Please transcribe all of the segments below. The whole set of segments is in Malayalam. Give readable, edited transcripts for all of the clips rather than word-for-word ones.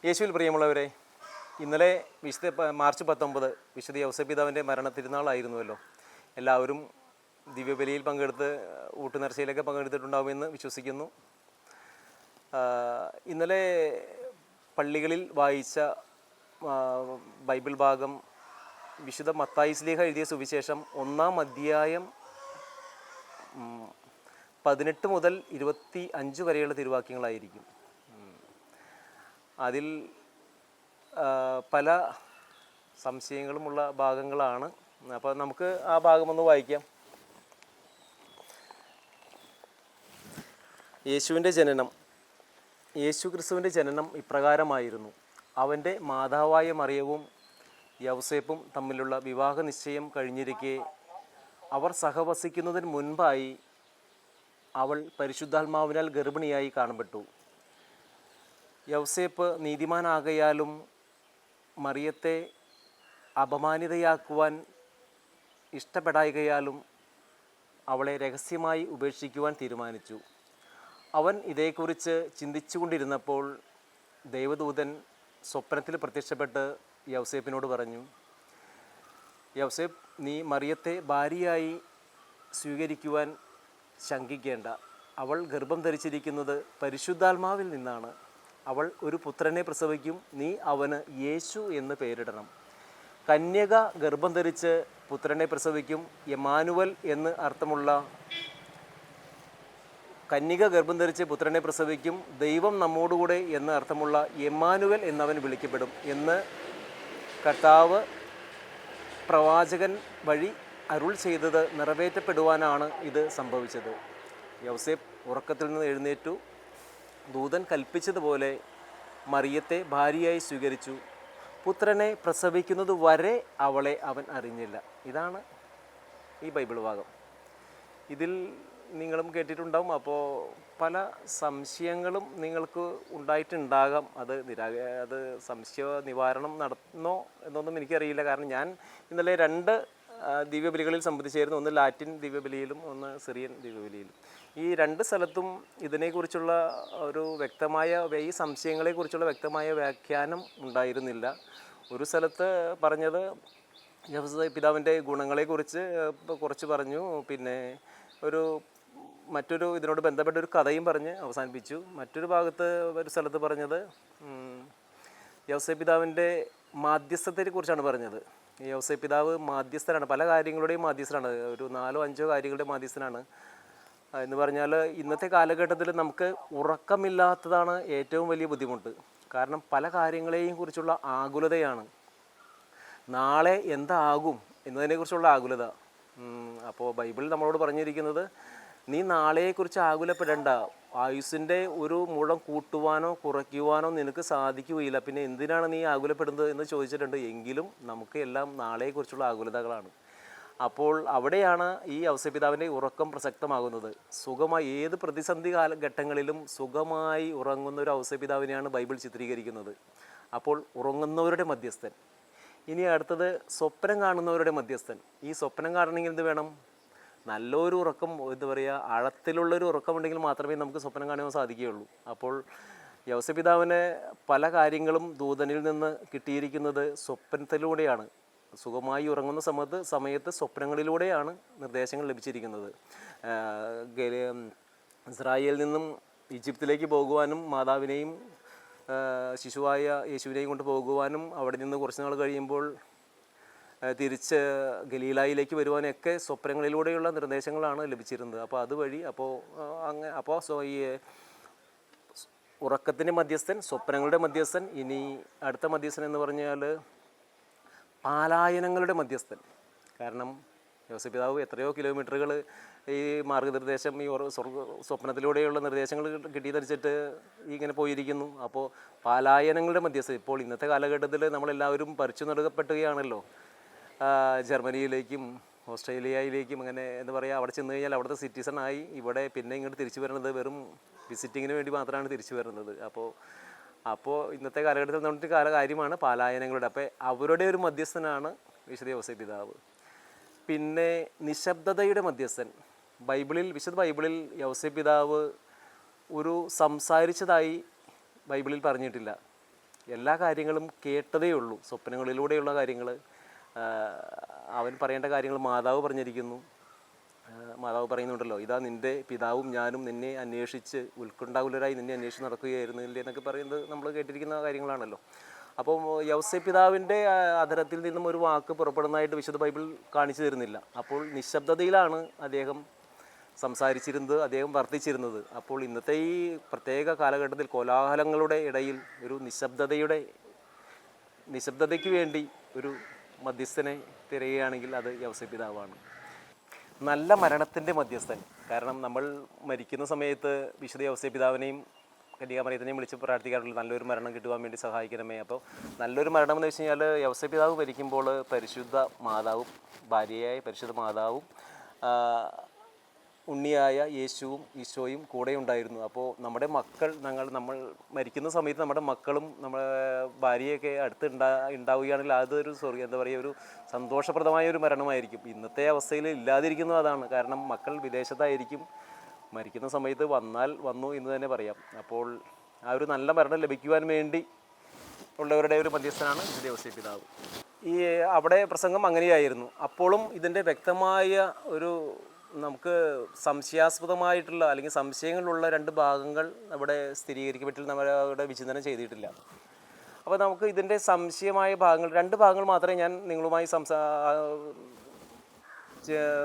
യേശുവിൽ പ്രിയമുള്ളവരെ, ഇന്നലെ മാർച്ച് 19 വിശുദ്ധ യൗസേപ്പിതാവിൻ്റെ മരണത്തിരുന്നാളായിരുന്നുവല്ലോ. എല്ലാവരും ദിവ്യബലിയിൽ പങ്കെടുത്ത് ഊട്ടുനേർച്ചയിലൊക്കെ പങ്കെടുത്തിട്ടുണ്ടാവുമെന്ന് വിശ്വസിക്കുന്നു. ഇന്നലെ പള്ളികളിൽ വായിച്ച ബൈബിൾ ഭാഗം വിശുദ്ധ മത്തായി ശ്ലീഹ എഴുതിയ സുവിശേഷം 1-ാം അധ്യായം 18 മുതൽ 25 വരെയുള്ള തിരുവാക്യങ്ങളായിരിക്കും. അതിൽ പല സംശയങ്ങളുമുള്ള ഭാഗങ്ങളാണ്. അപ്പോൾ നമുക്ക് ആ ഭാഗമൊന്ന് വായിക്കാം. യേശു ക്രിസ്തുവിൻ്റെ ജനനം ഇപ്രകാരമായിരുന്നു. അവൻ്റെ മാതാവായ മറിയവും യൗസേപ്പും തമ്മിലുള്ള വിവാഹ നിശ്ചയം കഴിഞ്ഞിരിക്കെ അവർ സഹവസിക്കുന്നതിന് മുൻപായി അവൾ പരിശുദ്ധാത്മാവിനാൽ ഗർഭിണിയായി കാണപ്പെട്ടു. യൗസേപ്പ് നീതിമാനാകയാലും മറിയത്തെ അപമാനിതയാക്കുവാൻ ഇഷ്ടപ്പെടായകയാലും അവളെ രഹസ്യമായി ഉപേക്ഷിക്കുവാൻ തീരുമാനിച്ചു. അവൻ ഇതേക്കുറിച്ച് ചിന്തിച്ചുകൊണ്ടിരുന്നപ്പോൾ ദൈവദൂതൻ സ്വപ്നത്തിൽ പ്രത്യക്ഷപ്പെട്ട് യൗസേപ്പിനോട് പറഞ്ഞു, യൗസേപ്പ്, നീ മറിയത്തെ ഭാര്യയായി സ്വീകരിക്കുവാൻ ശങ്കിക്കേണ്ട. അവൾ ഗർഭം ധരിച്ചിരിക്കുന്നത് പരിശുദ്ധാത്മാവിൽ നിന്നാണ്. അവൾ ഒരു പുത്രനെ പ്രസവിക്കും. നീ അവന് യേശു എന്ന് പേരിടണം. കന്യക ഗർഭം ധരിച്ച് പുത്രനെ പ്രസവിക്കും. എമാനുവൽ എന്ന് അർത്ഥമുള്ള കന്യക ഗർഭം ധരിച്ച് പുത്രനെ പ്രസവിക്കും. ദൈവം നമ്മോടുകൂടെ എന്ന് അർത്ഥമുള്ള എമാനുവൽ എന്നവൻ വിളിക്കപ്പെടും എന്ന് കർത്താവ് പ്രവാചകൻ വഴി അരുൾ ചെയ്തത് നിറവേറ്റപ്പെടുവാനാണ് ഇത് സംഭവിച്ചത്. യൗസേപ്പ് ഉറക്കത്തിൽ നിന്ന് എഴുന്നേറ്റു. ദൂതൻ കൽപ്പിച്ചതുപോലെ മറിയത്തെ ഭാര്യയായി സ്വീകരിച്ചു. പുത്രനെ പ്രസവിക്കുന്നത് വരെ അവളെ അവൻ അറിഞ്ഞില്ല. ഇതാണ് ഈ ബൈബിൾ ഭാഗം. ഇതിൽ നിങ്ങളും കേട്ടിട്ടുണ്ടാവും. അപ്പോൾ പല സംശയങ്ങളും നിങ്ങൾക്ക് ഉണ്ടായിട്ടുണ്ടാകാം. അത് സംശയ നിവാരണം നടത്തുന്നോ എന്നൊന്നും എനിക്കറിയില്ല. കാരണം ഞാൻ ഇന്നലെ 2 ദിവ്യബലികളിൽ സംബന്ധിച്ചായിരുന്നു. ഒന്ന് ലാറ്റിൻ ദിവ്യബലിയിലും ഒന്ന് സിറിയൻ ദിവ്യബലിയിലും. ഈ 2 സ്ഥലത്തും ഇതിനെക്കുറിച്ചുള്ള ഒരു ഈ സംശയങ്ങളെക്കുറിച്ചുള്ള വ്യക്തമായ വ്യാഖ്യാനം ഉണ്ടായിരുന്നില്ല. ഒരു സ്ഥലത്ത് പറഞ്ഞത് പിതാവിൻ്റെ ഗുണങ്ങളെക്കുറിച്ച് കുറച്ച് പറഞ്ഞു. പിന്നെ മറ്റൊരു ഇതിനോട് ബന്ധപ്പെട്ട ഒരു കഥയും പറഞ്ഞ് അവസാനിപ്പിച്ചു. മറ്റൊരു ഒരു സ്ഥലത്ത് പറഞ്ഞത് യൗസേപ്പിതാവിൻ്റെ മാധ്യസ്ഥത്തെക്കുറിച്ചാണ് പറഞ്ഞത്. യൗസേപ്പിതാവ് മാധ്യസ്ഥനാണ്, പല കാര്യങ്ങളുടെയും മാധ്യസ്ഥനാണ്. ഒരു 4-5 കാര്യങ്ങളുടെ മാധ്യസ്ഥനാണ് എന്ന് പറഞ്ഞാൽ ഇന്നത്തെ കാലഘട്ടത്തിൽ നമുക്ക് ഉറക്കമില്ലാത്തതാണ് ഏറ്റവും വലിയ ബുദ്ധിമുട്ട്. കാരണം പല കാര്യങ്ങളെയും കുറിച്ചുള്ള ആകുലതയാണ്. നാളെ എന്താകും എന്നതിനെക്കുറിച്ചുള്ള ആകുലത. അപ്പോൾ ബൈബിൾ നമ്മളോട് പറഞ്ഞിരിക്കുന്നത്, നീ നാളെയെക്കുറിച്ച് ആകുലപ്പെടേണ്ട. ആയുസ്സിൻ്റെ ഒരു മുഴം കൂട്ടുവാനോ കുറയ്ക്കുവാനോ നിനക്ക് സാധിക്കുകയില്ല. പിന്നെ എന്തിനാണ് നീ ആകുലപ്പെടുന്നത് എന്ന് ചോദിച്ചിട്ടുണ്ട്. എങ്കിലും നമുക്ക് എല്ലാം നാളെയെക്കുറിച്ചുള്ള ആകുലതകളാണ്. അപ്പോൾ അവിടെയാണ് ഈ യൗസേപ്പിതാവിൻ്റെ ഉറക്കം പ്രസക്തമാകുന്നത്. സുഖമായി ഏത് പ്രതിസന്ധി കാലഘട്ടങ്ങളിലും സുഖമായി ഉറങ്ങുന്ന ഒരു യൗസേപ്പിതാവിനെയാണ് ബൈബിൾ ചിത്രീകരിക്കുന്നത്. അപ്പോൾ ഉറങ്ങുന്നവരുടെ മധ്യസ്ഥൻ. ഇനി അടുത്തത് സ്വപ്നം കാണുന്നവരുടെ മധ്യസ്ഥൻ. ഈ സ്വപ്നം കാണണമെങ്കിൽ എന്ത് വേണം? നല്ലൊരു ഉറക്കം, ആഴത്തിലുള്ളൊരു ഉറക്കമുണ്ടെങ്കിൽ മാത്രമേ നമുക്ക് സ്വപ്നം കാണുവാൻ സാധിക്കുകയുള്ളൂ. അപ്പോൾ യൗസേപ്പിതാവിന് പല കാര്യങ്ങളും ദൂതനിൽ നിന്ന് കിട്ടിയിരിക്കുന്നത് സ്വപ്നത്തിലൂടെയാണ്. സുഖമായി ഉറങ്ങുന്ന സമയത്ത് സ്വപ്നങ്ങളിലൂടെയാണ് നിർദ്ദേശങ്ങൾ ലഭിച്ചിരിക്കുന്നത്. ഇസ്രായേലിൽ നിന്നും ഈജിപ്തിലേക്ക് പോകുവാനും മാതാവിനെയും ശിശുവായ യേശുവിനെയും കൊണ്ട് പോകുവാനും അവിടെ നിന്ന് കുറച്ച് നാൾ കഴിയുമ്പോൾ തിരിച്ച് ഗലീലായിലേക്ക് വരുവാനൊക്കെ സ്വപ്നങ്ങളിലൂടെയുള്ള നിർദ്ദേശങ്ങളാണ് ലഭിച്ചിരുന്നത്. അപ്പോൾ അതുവഴി ഈ ഉറക്കത്തിൻ്റെ മധ്യസ്ഥൻ, സ്വപ്നങ്ങളുടെ മധ്യസ്ഥൻ. ഇനി അടുത്ത മധ്യസ്ഥൻ എന്ന് പറഞ്ഞാൽ പാലായനങ്ങളുടെ മധ്യസ്ഥൻ. കാരണം യൗസേപ്പിതാവ് എത്രയോ കിലോമീറ്ററുകൾ ഈ മാർഗനിർദ്ദേശം, ഈ സ്വപ്നത്തിലൂടെയുള്ള നിർദ്ദേശങ്ങൾ കിട്ടിയതരിച്ചിട്ട് ഇങ്ങനെ പോയിരിക്കുന്നു. അപ്പോൾ പാലായനങ്ങളുടെ മധ്യസ്ഥൻ. ഇപ്പോൾ ഇന്നത്തെ കാലഘട്ടത്തിൽ നമ്മളെല്ലാവരും പറിച്ചു നടുകപ്പെട്ടുകയാണല്ലോ. ജർമ്മനിയിലേക്കും ഓസ്ട്രേലിയയിലേക്കും അങ്ങനെ അവിടെ ചെന്ന് കഴിഞ്ഞാൽ അവിടുത്തെ സിറ്റിസണായി ഇവിടെ പിന്നെ ഇങ്ങോട്ട് തിരിച്ചു വരുന്നത് വെറും വിസിറ്റിങ്ങിന് വേണ്ടി മാത്രമാണ് തിരിച്ചു വരുന്നത്. അപ്പോൾ ഇന്നത്തെ കാലഘട്ടത്തിൽ നമുക്ക് കാര്യമാണ് പാലായനങ്ങളുടെ. അപ്പോൾ അവരുടെ ഒരു മധ്യസ്ഥനാണ് വിശുദ്ധ യൗസേപ്പിതാവ്. പിന്നെ നിശബ്ദതയുടെ മധ്യസ്ഥൻ. വിശുദ്ധ ബൈബിളിൽ യൗസേപ്പിതാവ് ഒരു സംസാരിച്ചതായി ബൈബിളിൽ പറഞ്ഞിട്ടില്ല. എല്ലാ കാര്യങ്ങളും കേട്ടതേ ഉള്ളൂ. സ്വപ്നങ്ങളിലൂടെയുള്ള കാര്യങ്ങൾ, അവൻ പറയേണ്ട കാര്യങ്ങൾ മാതാവ് പറഞ്ഞിരിക്കുന്നു. മാതാവ് പറയുന്നുണ്ടല്ലോ, ഇതാ നിൻ്റെ പിതാവും ഞാനും നിന്നെ അന്വേഷിച്ച് ഉത്കണ്ഠാകുലരായി നിന്നെ അന്വേഷിച്ച് നടക്കുകയായിരുന്നില്ലേ എന്നൊക്കെ പറയുന്നത് നമ്മൾ കേട്ടിരിക്കുന്ന കാര്യങ്ങളാണല്ലോ. അപ്പോൾ യൗസേ പിതാവിൻ്റെ അധരത്തിൽ നിന്നും ഒരു വാക്ക് പുറപ്പെടുന്നതായിട്ട് വിശുദ്ധ ബൈബിൾ കാണിച്ചു തരുന്നില്ല. അപ്പോൾ നിശബ്ദതയിലാണ് അദ്ദേഹം സംസാരിച്ചിരുന്നത്, അദ്ദേഹം വർദ്ധിച്ചിരുന്നത്. അപ്പോൾ ഇന്നത്തെ ഈ പ്രത്യേക കാലഘട്ടത്തിൽ കോലാഹലങ്ങളുടെ ഇടയിൽ ഒരു നിശബ്ദതയ്ക്ക് വേണ്ടി ഒരു മധ്യസ്ഥനെ തിരയുകയാണെങ്കിൽ അത് യൗസേ പിതാവാണ്. നല്ല മരണത്തിൻ്റെ മധ്യസ്ഥൻ. കാരണം നമ്മൾ മരിക്കുന്ന സമയത്ത് വിശുദ്ധ യൗസേ പിതാവിനെയും കന്യകാമറിയത്തിനെയും വിളിച്ച് പ്രാർത്ഥിക്കാറുണ്ട്, നല്ലൊരു മരണം കിട്ടുവാൻ വേണ്ടി സഹായിക്കണമേ. അപ്പോൾ നല്ലൊരു മരണം എന്ന് വെച്ച് കഴിഞ്ഞാൽ യൗസേ പിതാവ് മരിക്കുമ്പോൾ പരിശുദ്ധ മാതാവും ഭാര്യയായ പരിശുദ്ധ മാതാവും ഉണ്ണിയായ യേശുവും ഈശോയും കൂടെ ഉണ്ടായിരുന്നു. അപ്പോൾ നമ്മുടെ മക്കൾ നമ്മൾ മരിക്കുന്ന സമയത്ത് നമ്മുടെ മക്കളും നമ്മുടെ ഭാര്യയൊക്കെ അടുത്ത് ഉണ്ടാവുകയാണെങ്കിൽ അതൊരു എന്താ പറയുക, ഒരു സന്തോഷപ്രദമായ ഒരു മരണമായിരിക്കും. ഇന്നത്തെ അവസ്ഥയിൽ ഇല്ലാതിരിക്കുന്നത് അതാണ്. കാരണം മക്കൾ വിദേശത്തായിരിക്കും, മരിക്കുന്ന സമയത്ത് വന്നു എന്ന് തന്നെ പറയാം. അപ്പോൾ ആ ഒരു നല്ല മരണം ലഭിക്കുവാൻ വേണ്ടി ഉള്ളവരുടെ ഒരു മധ്യസ്ഥനാണ് വിശുദ്ധ യൗസേ പിതാവ്. ഈ അവിടെ പ്രസംഗം അങ്ങനെയായിരുന്നു. അപ്പോഴും ഇതിൻ്റെ വ്യക്തമായ ഒരു നമുക്ക് സംശയാസ്പദമായിട്ടുള്ള അല്ലെങ്കിൽ സംശയങ്ങളുള്ള രണ്ട് ഭാഗങ്ങൾ അവിടെ സ്ഥിരീകരിക്കപ്പെട്ടില്ല, നമ്മളവിടെ വിചിന്തനം ചെയ്തിട്ടില്ല. അപ്പോൾ നമുക്ക് ഇതിൻ്റെ സംശയമായ രണ്ട് ഭാഗങ്ങൾ മാത്രമേ ഞാൻ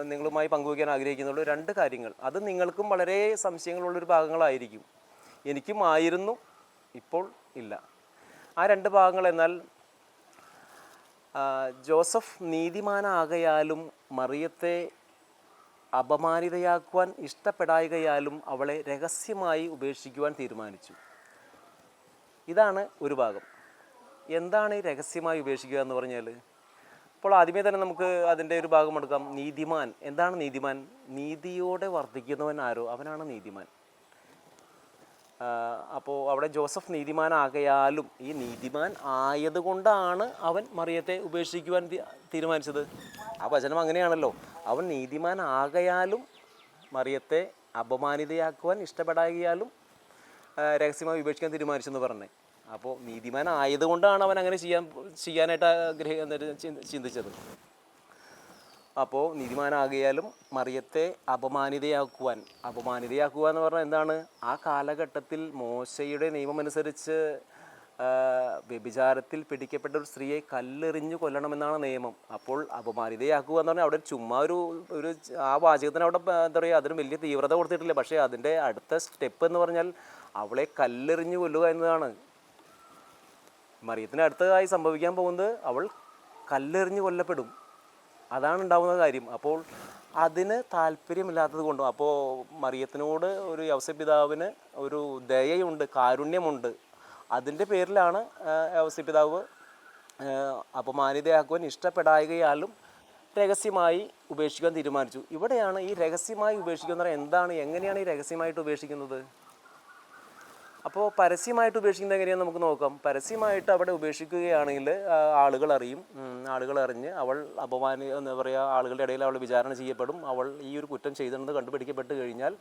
നിങ്ങളുമായി പങ്കുവയ്ക്കാൻ ആഗ്രഹിക്കുന്നുള്ളൂ. രണ്ട് കാര്യങ്ങൾ, അത് നിങ്ങൾക്കും വളരെ സംശയങ്ങളുള്ളൊരു ഭാഗങ്ങളായിരിക്കും, എനിക്കും ആയിരുന്നു, ഇപ്പോൾ ഇല്ല. ആ രണ്ട് ഭാഗങ്ങൾ എന്നാൽ, ജോസഫ് നീതിമാനാകയാലും മറിയത്തെ അപമാനിതയാക്കുവാൻ ഇഷ്ടപ്പെടായികയാലും അവളെ രഹസ്യമായി ഉപേക്ഷിക്കുവാൻ തീരുമാനിച്ചു. ഇതാണ് ഒരു ഭാഗം. എന്താണ് ഈ രഹസ്യമായി ഉപേക്ഷിക്കുക എന്ന് പറഞ്ഞാൽ? അപ്പോൾ ആദ്യമേ തന്നെ നമുക്ക് അതിൻ്റെ ഒരു ഭാഗം എടുക്കാം. നീതിമാൻ. എന്താണ് നീതിമാൻ? നീതിയോടെ വർദ്ധിക്കുന്നവൻ ആരോ അവനാണ് നീതിമാൻ. അപ്പോൾ അവിടെ ജോസഫ് നീതിമാനാകയാലും, ഈ നീതിമാൻ ആയതുകൊണ്ടാണ് അവൻ മറിയത്തെ ഉപേക്ഷിക്കുവാൻ തീരുമാനിച്ചത്. ആ വചനം അങ്ങനെയാണല്ലോ. അവൻ നീതിമാൻ ആകയാലും മറിയത്തെ അപമാനിതയാക്കുവാൻ ഇഷ്ടപ്പെടാകിയാലും രഹസ്യമായി ഉപേക്ഷിക്കാൻ തീരുമാനിച്ചെന്ന് പറഞ്ഞേ. അപ്പോൾ നീതിമാൻ ആയതുകൊണ്ടാണ് അവൻ അങ്ങനെ ചെയ്യാനായിട്ട് ചിന്തിച്ചത്. അപ്പോൾ നീതിമാനാകിയാലും മറിയത്തെ അപമാനിതയാക്കുക എന്ന് പറഞ്ഞാൽ എന്താണ്? ആ കാലഘട്ടത്തിൽ മോശയുടെ നിയമമനുസരിച്ച് വ്യഭിചാരത്തിൽ പിടിക്കപ്പെട്ട ഒരു സ്ത്രീയെ കല്ലെറിഞ്ഞു കൊല്ലണമെന്നാണ് നിയമം. അപ്പോൾ അപമാനിതയാക്കുക എന്ന് പറഞ്ഞാൽ അവിടെ ചുമ്മാ ഒരു ആ വാചകത്തിന് അവിടെ എന്താ പറയുക, അതിന് വലിയ തീവ്രത കൊടുത്തിട്ടില്ല. പക്ഷേ അതിൻ്റെ അടുത്ത സ്റ്റെപ്പ് എന്ന് പറഞ്ഞാൽ അവളെ കല്ലെറിഞ്ഞു കൊല്ലുക എന്നതാണ്. മറിയത്തിന് അടുത്തതായി സംഭവിക്കാൻ പോകുന്നത് അവൾ കല്ലെറിഞ്ഞു കൊല്ലപ്പെടും. അതാണ് ഉണ്ടാകുന്ന കാര്യം. അപ്പോൾ അതിന് താല്പര്യമില്ലാത്തത് കൊണ്ടും, അപ്പോൾ മറിയത്തിനോട് ഒരു യൗസേ പിതാവിന് ഒരു ദയയുണ്ട്, കാരുണ്യമുണ്ട്. അതിൻ്റെ പേരിലാണ് യൗസേ പിതാവ് അപമാനിതയാക്കുവാൻ ഇഷ്ടപ്പെടായികയാലും രഹസ്യമായി ഉപേക്ഷിക്കാൻ തീരുമാനിച്ചു. ഇവിടെയാണ് ഈ രഹസ്യമായി ഉപേക്ഷിക്കുക എന്ന് പറഞ്ഞാൽ എന്താണ്, എങ്ങനെയാണ് ഈ രഹസ്യമായിട്ട് ഉപേക്ഷിക്കുന്നത്? അപ്പോൾ പരസ്യമായിട്ട് ഉപേക്ഷിക്കുന്നത് എങ്ങനെയാണെന്ന് നമുക്ക് നോക്കാം. പരസ്യമായിട്ട് അവിടെ ഉപേക്ഷിക്കുകയാണെങ്കിൽ ആളുകൾ അറിഞ്ഞ് അവൾ എന്താ പറയുക, ആളുകളുടെ ഇടയിൽ അവൾ വിചാരണ ചെയ്യപ്പെടും. അവൾ ഈ ഒരു കുറ്റം ചെയ്തിട്ടുണ്ടെന്ന് കണ്ടുപിടിക്കപ്പെട്ട് കഴിഞ്ഞാൽ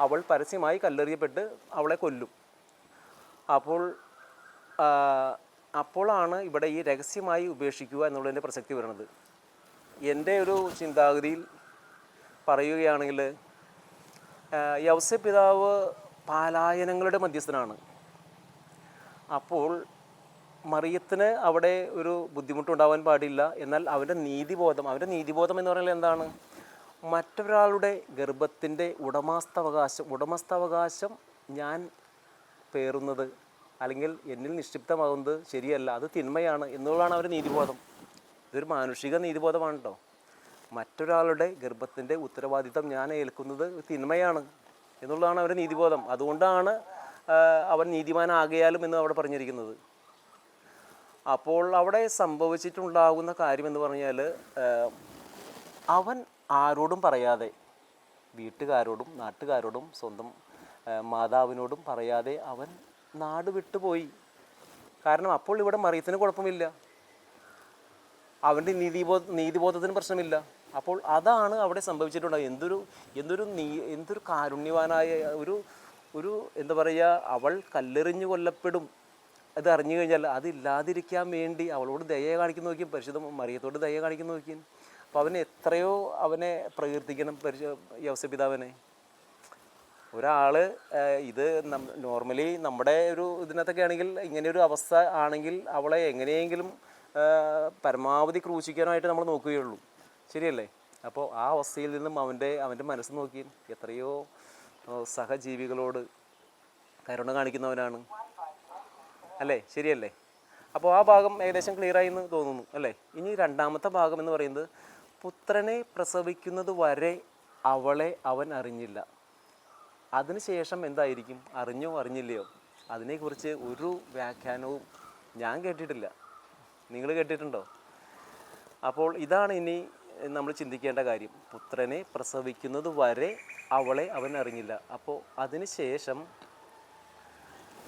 അവൾ പരസ്യമായി കല്ലെറിയപ്പെട്ട് അവളെ കൊല്ലും. അപ്പോഴാണ് ഇവിടെ ഈ രഹസ്യമായി ഉപേക്ഷിക്കുക എന്നുള്ളതിൻ്റെ പ്രസക്തി വരുന്നത്. എൻ്റെ ഒരു ചിന്താഗതിയിൽ പറയുകയാണെങ്കിൽ യൗസേ പിതാവ് പാലായനങ്ങളുടെ മധ്യസ്ഥനാണ്. അപ്പോൾ മറിയത്തിന് അവിടെ ഒരു ബുദ്ധിമുട്ടുണ്ടാവാൻ പാടില്ല. എന്നാൽ അവൻ്റെ നീതിബോധം എന്ന് പറഞ്ഞാൽ എന്താണ്? മറ്റൊരാളുടെ ഗർഭത്തിൻ്റെ ഉടമസ്ഥാവകാശം ഞാൻ പേറുന്നത് അല്ലെങ്കിൽ എന്നിൽ നിക്ഷിപ്തമാകുന്നത് ശരിയല്ല, അത് തിന്മയാണ് എന്നുള്ളതാണ് അവരുടെ നീതിബോധം. ഇതൊരു മാനുഷിക നീതിബോധമാണ് കേട്ടോ. മറ്റൊരാളുടെ ഗർഭത്തിൻ്റെ ഉത്തരവാദിത്തം ഞാൻ ഏൽക്കുന്നത് തിന്മയാണ് എന്നുള്ളതാണ് അവരുടെ നീതിബോധം. അതുകൊണ്ടാണ് അവൻ നീതിമാനാകയാലും എന്ന് അവിടെ പറഞ്ഞിരിക്കുന്നത്. അപ്പോൾ അവിടെ സംഭവിച്ചിട്ടുണ്ടാകുന്ന കാര്യമെന്ന് പറഞ്ഞാൽ, അവൻ ആരോടും പറയാതെ, വീട്ടുകാരോടും നാട്ടുകാരോടും സ്വന്തം മാതാവിനോടും പറയാതെ അവൻ നാട് വിട്ടുപോയി. കാരണം അപ്പോൾ ഇവിടെ മറിയത്തിന് കുഴപ്പമില്ല, അവൻ്റെ നീതിബോധത്തിന് പ്രശ്നമില്ല. അപ്പോൾ അതാണ് അവിടെ സംഭവിച്ചിട്ടുണ്ടാകുക. എന്തൊരു കാരുണ്യവാനായ ഒരു എന്താ പറയുക, അവൾ കല്ലെറിഞ്ഞു കൊല്ലപ്പെടും, അത് അറിഞ്ഞു കഴിഞ്ഞാൽ അതില്ലാതിരിക്കാൻ വേണ്ടി അവളോട് ദയ കാണിക്കുന്ന നോക്കിയും പരിശുദ്ധ മറിയത്തോട് ദയ കാണിക്കുന്ന നോക്കിയും. അപ്പോൾ അവന് എത്രയോ അവനെ പ്രകീർത്തിക്കണം യൗസപിതാവിനെ. ഒരാൾ ഇത് നോർമലി നമ്മുടെ ഒരു ഇതിനകത്തൊക്കെ ആണെങ്കിൽ ഇങ്ങനെയൊരു അവസ്ഥ ആണെങ്കിൽ അവളെ എങ്ങനെയെങ്കിലും പരമാവധി ക്രൂശിക്കാനായിട്ട് നമ്മൾ നോക്കുകയുള്ളൂ, ശരിയല്ലേ? അപ്പോൾ ആ അവസ്ഥയിൽ നിന്നും അവൻ്റെ മനസ്സ് നോക്കി എത്രയോ സഹജീവികളോട് കരുണ കാണിക്കുന്നവനാണ്, അല്ലേ? ശരിയല്ലേ? അപ്പോൾ ആ ഭാഗം ഏകദേശം ക്ലിയറായി എന്ന് തോന്നുന്നു, അല്ലേ? ഇനി രണ്ടാമത്തെ ഭാഗം എന്ന് പറയുന്നത്, പുത്രനെ പ്രസവിക്കുന്നത് വരെ അവളെ അവൻ അറിഞ്ഞില്ല. അതിനുശേഷം എന്തായിരിക്കും? അറിഞ്ഞോ അറിഞ്ഞില്ലയോ? അതിനെക്കുറിച്ച് ഒരു വ്യാഖ്യാനവും ഞാൻ കേട്ടിട്ടില്ല. നിങ്ങൾ കേട്ടിട്ടുണ്ടോ? അപ്പോൾ ഇതാണ് ഇനി നമ്മൾ ചിന്തിക്കേണ്ട കാര്യം. പുത്രനെ പ്രസവിക്കുന്നത് വരെ അവളെ അവൻ അറിഞ്ഞില്ല. അപ്പോൾ അതിനുശേഷം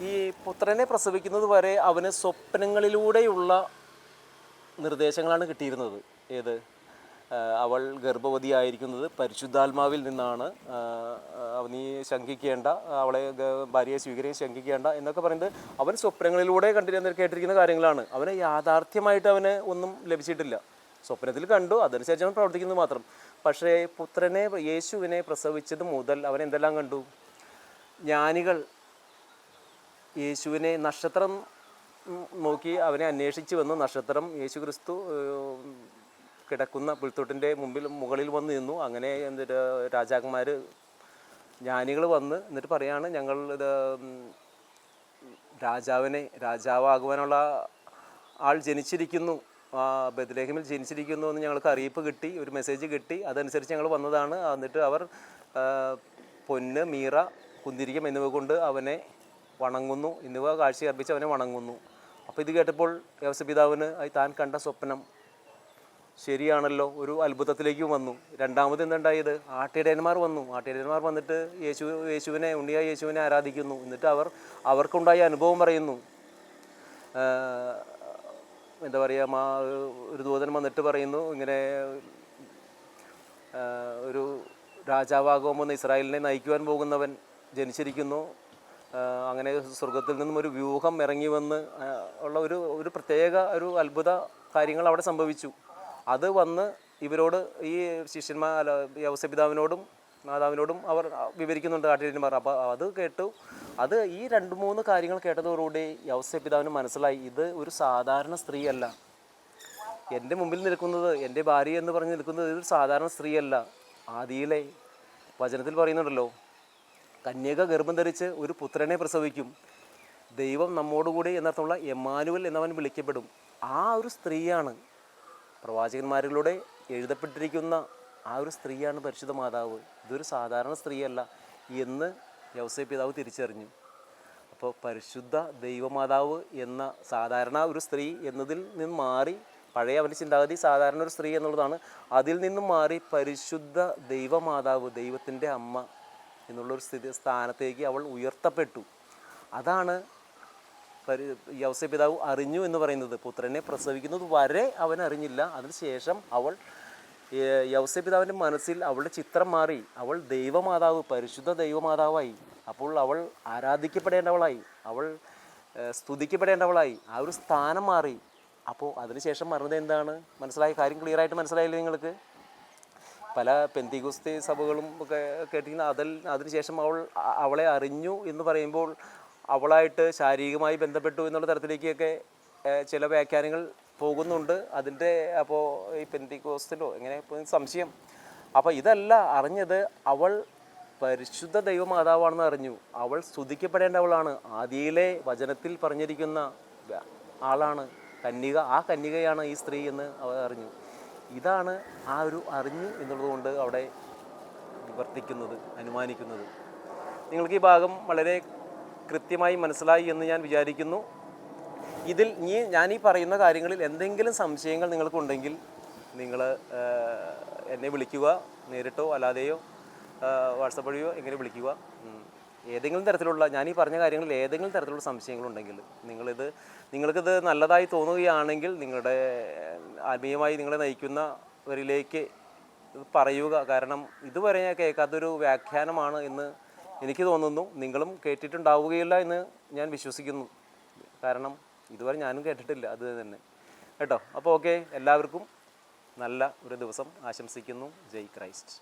ഈ പുത്രനെ പ്രസവിക്കുന്നത് വരെ അവന് സ്വപ്നങ്ങളിലൂടെയുള്ള നിർദ്ദേശങ്ങളാണ് കിട്ടിയിരുന്നത്. ഏത്? അവൾ ഗർഭവതിയായിരിക്കുന്നത് പരിശുദ്ധാത്മാവിൽ നിന്നാണ്, നീ ശങ്കിക്കേണ്ട, അവളെ ഭാര്യയെ സ്വീകരിക്കാൻ ശങ്കിക്കേണ്ട എന്നൊക്കെ പറയുന്നത് അവൻ സ്വപ്നങ്ങളിലൂടെ കേട്ടിരിക്കുന്ന കാര്യങ്ങളാണ്. അവന് യാഥാർത്ഥ്യമായിട്ട് അവന് ഒന്നും ലഭിച്ചിട്ടില്ല. സ്വപ്നത്തിൽ കണ്ടു, അതനുസരിച്ച് അവൻ പ്രവർത്തിക്കുന്നത് മാത്രം. പക്ഷേ പുത്രനെ യേശുവിനെ പ്രസവിച്ചത് മുതൽ അവൻ എന്തെല്ലാം കണ്ടു? ജ്ഞാനികൾ യേശുവിനെ നക്ഷത്രം നോക്കി അവനെ അന്വേഷിച്ച് വന്നു. നക്ഷത്രം യേശു ക്രിസ്തു കിടക്കുന്ന പുൽത്തൊട്ടിൻ്റെ മുകളിൽ വന്ന് നിന്നു. അങ്ങനെ എന്നിട്ട് രാജാക്കന്മാർ, ജ്ഞാനികൾ വന്ന് എന്നിട്ട് പറയാണ്, ഞങ്ങൾ ഇത് രാജാവാകുവാനുള്ള ആൾ ജനിച്ചിരിക്കുന്നു, ബെത്ലഹേമിൽ ജനിച്ചിരിക്കുന്നു എന്ന് ഞങ്ങൾക്ക് അറിയിപ്പ് കിട്ടി, ഒരു മെസ്സേജ് കിട്ടി. അതനുസരിച്ച് ഞങ്ങൾ വന്നതാണ്. എന്നിട്ട് അവർ പൊന്ന്, മീറ, കുന്തിരിക്കം എന്നിവ കൊണ്ട് അവനെ വണങ്ങുന്നു, എന്നിവ കാഴ്ച അർപ്പിച്ച് അവനെ വണങ്ങുന്നു. അപ്പോൾ ഇത് കേട്ടപ്പോൾ യോസേപ്പിതാവിന് താൻ കണ്ട സ്വപ്നം ശരിയാണല്ലോ, ഒരു അത്ഭുതത്തിലേക്കും വന്നു. രണ്ടാമത് എന്തുണ്ടായത്? ആട്ടിടയന്മാർ വന്നു. ആട്ടിടയന്മാർ വന്നിട്ട് ഉണ്ണിയായ യേശുവിനെ ആരാധിക്കുന്നു. എന്നിട്ട് അവർക്കുണ്ടായ അനുഭവം പറയുന്നു. എന്താ പറയുക, ഒരു ദൂതൻ വന്നിട്ട് പറയുന്നു, ഇങ്ങനെ ഒരു രാജാവാകുമെന്ന് ഇസ്രായേലിനെ നയിക്കുവാൻ പോകുന്നവൻ ജനിച്ചിരിക്കുന്നു. അങ്ങനെ സ്വർഗത്തിൽ നിന്നും ഒരു വ്യൂഹം ഇറങ്ങി വന്ന് ഉള്ള ഒരു പ്രത്യേക ഒരു അത്ഭുത കാര്യങ്ങൾ അവിടെ സംഭവിച്ചു. അത് വന്ന് ഇവരോട്, ഈ ശിഷ്യന്മാർ യൗസേപ്പിതാവിനോടും മാതാവിനോടും അവർ വിവരിക്കുന്നുണ്ട്, ആട്ടിടയന്മാർ. അപ്പോൾ അത് കേട്ടു. അത് ഈ 2-3 കാര്യങ്ങൾ കേട്ടതോടുകൂടി യൗസേപ്പിതാവിന് മനസ്സിലായി, ഇത് ഒരു സാധാരണ സ്ത്രീയല്ല. എൻ്റെ മുമ്പിൽ നിൽക്കുന്നത്, എൻ്റെ ഭാര്യ എന്ന് പറഞ്ഞ് നിൽക്കുന്നത് ഇതൊരു സാധാരണ സ്ത്രീയല്ല. ആദിയിലെ വചനത്തിൽ പറയുന്നുണ്ടല്ലോ, കന്യക ഗർഭം ധരിച്ച് ഒരു പുത്രനെ പ്രസവിക്കും, ദൈവം നമ്മോടുകൂടി എന്നർത്ഥമുള്ള എമ്മാനുവൽ എന്നവൻ വിളിക്കപ്പെടും. ആ ഒരു സ്ത്രീയാണ്, പ്രവാചകന്മാരിലൂടെ എഴുതപ്പെട്ടിരിക്കുന്ന ആ ഒരു സ്ത്രീയാണ് പരിശുദ്ധ മാതാവ്. ഇതൊരു സാധാരണ സ്ത്രീയല്ല എന്ന് യൗസേപ്പിതാവ് തിരിച്ചറിഞ്ഞു. അപ്പോൾ പരിശുദ്ധ ദൈവമാതാവ് എന്ന സാധാരണ ഒരു സ്ത്രീ എന്നതിൽ നിന്ന് മാറി, പഴയ അവൻ്റെ ചിന്താഗതി സാധാരണ ഒരു സ്ത്രീ എന്നുള്ളതാണ്, അതിൽ നിന്നും മാറി പരിശുദ്ധ ദൈവമാതാവ്, ദൈവത്തിൻ്റെ അമ്മ എന്നുള്ളൊരു സ്ഥാനത്തേക്ക് അവൾ ഉയർത്തപ്പെട്ടു. അതാണ് യൗസേപ്പിതാവ് അറിഞ്ഞു എന്ന് പറയുന്നത്. പുത്രനെ പ്രസവിക്കുന്നത് വരെ അവൻ അറിഞ്ഞില്ല. അതിനുശേഷം യൗസേപ്പിതാവിൻ്റെ മനസ്സിൽ അവളുടെ ചിത്രം മാറി. അവൾ ദൈവമാതാവ്, പരിശുദ്ധ ദൈവമാതാവായി. അപ്പോൾ അവൾ ആരാധിക്കപ്പെടേണ്ടവളായി, അവൾ സ്തുതിക്കപ്പെടേണ്ടവളായി. ആ ഒരു സ്ഥാനം മാറി. അപ്പോൾ അതിനുശേഷം പറഞ്ഞത് എന്താണ്? കാര്യം ക്ലിയറായിട്ട് മനസ്സിലായില്ലേ നിങ്ങൾക്ക്? പല പെന്തിക്കോസ്തേ സഭകളും ഒക്കെ കേട്ടിരിക്കുന്ന അതിനുശേഷം അവളെ അറിഞ്ഞു എന്ന് പറയുമ്പോൾ അവളായിട്ട് ശാരീരികമായി ബന്ധപ്പെട്ടു എന്നുള്ള തരത്തിലേക്കൊക്കെ ചില വ്യാഖ്യാനങ്ങൾ പോകുന്നുണ്ട്. അതിൻ്റെ അപ്പോൾ ഈ പെന്തിക്കോസ്തിലോ എങ്ങനെ സംശയം. അപ്പോൾ ഇതല്ല അറിഞ്ഞത്, അവൾ പരിശുദ്ധ ദൈവമാതാവാണെന്ന് അറിഞ്ഞു. അവൾ സ്തുതിക്കപ്പെടേണ്ടവളാണ്. ആദിയിലെ വചനത്തിൽ പറഞ്ഞിരിക്കുന്ന ആളാണ് കന്യക. ആ കന്യകയാണ് ഈ സ്ത്രീ എന്ന് അവൾ അറിഞ്ഞു. ഇതാണ് ആ ഒരു അറിഞ്ഞു എന്നുള്ളതുകൊണ്ട് അവിടെ വർത്തിക്കുന്നത്, അനുമാനിക്കുന്നത്. നിങ്ങൾക്ക് ഈ ഭാഗം വളരെ കൃത്യമായി മനസ്സിലായി എന്ന് ഞാൻ വിചാരിക്കുന്നു. ഇതിൽ ഞാൻ ഈ പറയുന്ന കാര്യങ്ങളിൽ എന്തെങ്കിലും സംശയങ്ങൾ നിങ്ങൾക്കുണ്ടെങ്കിൽ നിങ്ങൾ എന്നെ വിളിക്കുക, നേരിട്ടോ അല്ലാതെയോ വാട്സപ്പ് വഴിയോ എങ്ങനെ വിളിക്കുക. ഏതെങ്കിലും തരത്തിലുള്ള ഞാൻ ഈ പറഞ്ഞ കാര്യങ്ങളിൽ ഏതെങ്കിലും തരത്തിലുള്ള സംശയങ്ങളുണ്ടെങ്കിൽ നിങ്ങൾക്കിത് നല്ലതായി തോന്നുകയാണെങ്കിൽ നിങ്ങളുടെ ആത്മീയമായി നിങ്ങളെ നയിക്കുന്നവരിലേക്ക് പറയുക. കാരണം ഇതുവരെ ഞാൻ കേൾക്കാത്തൊരു വ്യാഖ്യാനമാണ് എന്ന് എനിക്ക് തോന്നുന്നു. നിങ്ങളും കേട്ടിട്ടുണ്ടാവുകയില്ല എന്ന് ഞാൻ വിശ്വസിക്കുന്നു. കാരണം ഇതുവരെ ഞാനും കേട്ടിട്ടില്ല അത് തന്നെ കേട്ടോ. അപ്പോൾ ഓക്കെ, എല്ലാവർക്കും നല്ല ഒരു ദിവസം ആശംസിക്കുന്നു. ജയ് ക്രൈസ്റ്റ്.